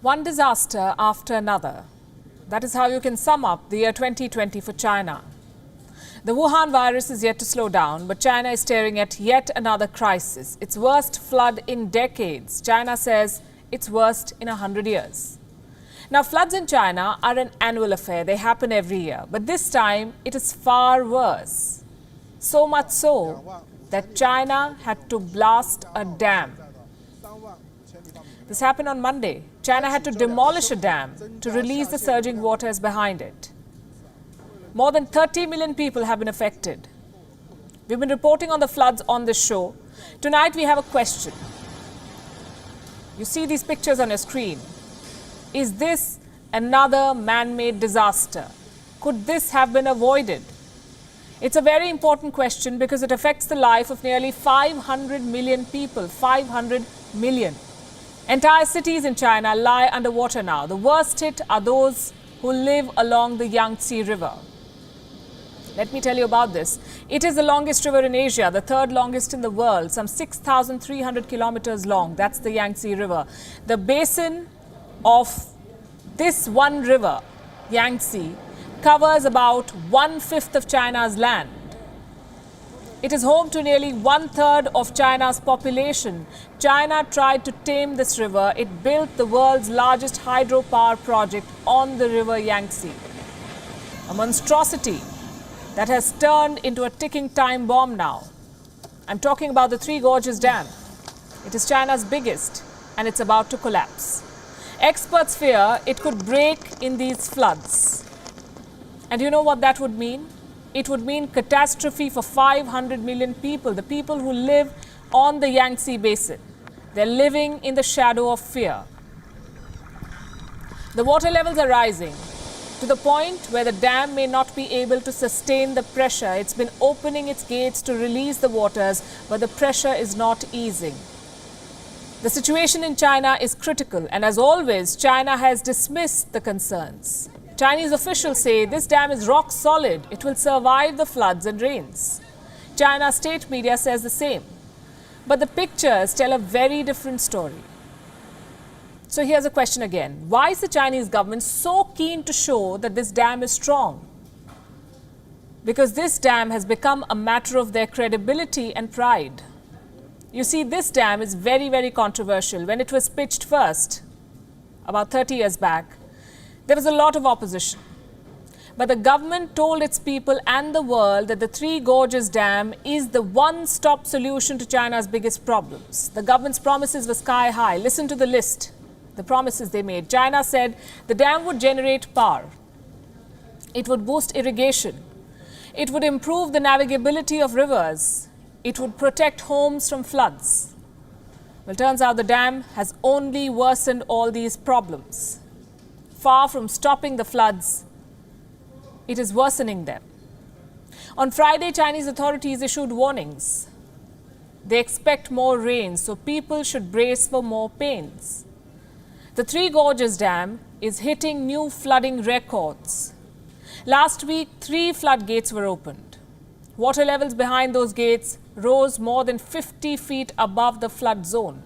One disaster after another. That is how you can sum up the year 2020 for China. The Wuhan virus is yet to slow down, but China is staring at yet another crisis. Its worst flood in decades. China says its worst in 100 years. Now, floods in China are an annual affair. They happen every year. But this time, it is far worse. So much so that China had to blast a dam. This happened on Monday. China had to demolish a dam to release the surging waters behind it. More than 30 million people have been affected. We've been reporting on the floods on this show. Tonight we have a question. You see these pictures on your screen. Is this another man-made disaster? Could this have been avoided? It's a very important question because it affects the life of nearly 500 million people. 500 million. Entire cities in China lie underwater now. The worst hit are those who live along the Yangtze River. Let me tell you about this. It is the longest river in Asia, the third longest in the world, some 6,300 kilometers long. That's the Yangtze River. The basin of this one river, Yangtze, covers about 1/5 of China's land. It is home to nearly 1/3 of China's population. China tried to tame this river. It built the world's largest hydropower project on the river Yangtze. A monstrosity that has turned into a ticking time bomb now. I'm talking about the Three Gorges Dam. It is China's biggest and it's about to collapse. Experts fear it could break in these floods. And you know what that would mean? It would mean catastrophe for 500 million people, the people who live on the Yangtze basin. They're living in the shadow of fear. The water levels are rising to the point where the dam may not be able to sustain the pressure. It's been opening its gates to release the waters, but the pressure is not easing. The situation in China is critical, and as always, China has dismissed the concerns. Chinese officials say this dam is rock solid. It will survive the floods and rains. China's state media says the same. But the pictures tell a very different story. So here's a question again. Why is the Chinese government so keen to show that this dam is strong? Because this dam has become a matter of their credibility and pride. You see, this dam is very, very controversial. When it was pitched first, about 30 years back, there was a lot of opposition. But the government told its people and the world that the Three Gorges Dam is the one-stop solution to China's biggest problems. The government's promises were sky high. Listen to the list, the promises they made. China said the dam would generate power. It would boost irrigation. It would improve the navigability of rivers. It would protect homes from floods. Well, turns out the dam has only worsened all these problems. Far from stopping the floods, it is worsening them. On Friday, Chinese authorities issued warnings. They expect more rain, so people should brace for more pains. The Three Gorges Dam is hitting new flooding records. Last week, 3 floodgates were opened. Water levels behind those gates rose more than 50 feet above the flood zone.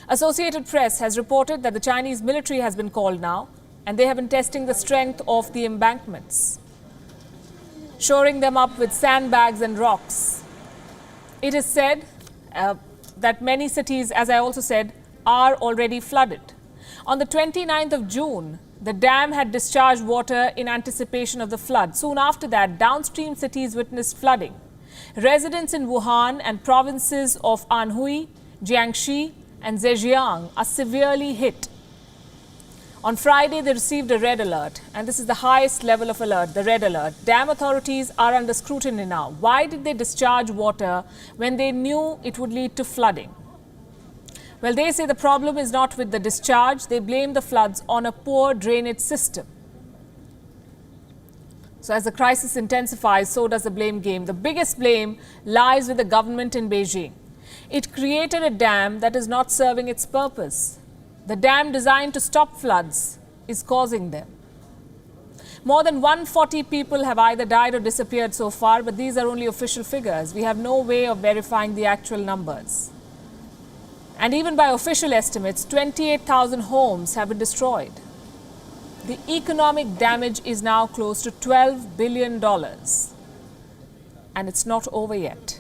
Associated Press has reported that the Chinese military has been called now, and they have been testing the strength of the embankments, shoring them up with sandbags and rocks. It is said that many cities, as I also said, are already flooded. On the 29th of June, the dam had discharged water in anticipation of the flood. Soon after that, downstream cities witnessed flooding. Residents in Wuhan and provinces of Anhui, Jiangxi, and Zhejiang are severely hit. On Friday, they received a red alert, and this is the highest level of alert, the red alert. Dam authorities are under scrutiny now. Why did they discharge water when they knew it would lead to flooding? Well, they say the problem is not with the discharge. They blame the floods on a poor drainage system. So as the crisis intensifies, so does the blame game. The biggest blame lies with the government in Beijing. It created a dam that is not serving its purpose. The dam designed to stop floods is causing them. More than 140 people have either died or disappeared so far, but these are only official figures. We have no way of verifying the actual numbers. And even by official estimates, 28,000 homes have been destroyed. The economic damage is now close to $12 billion. And it's not over yet.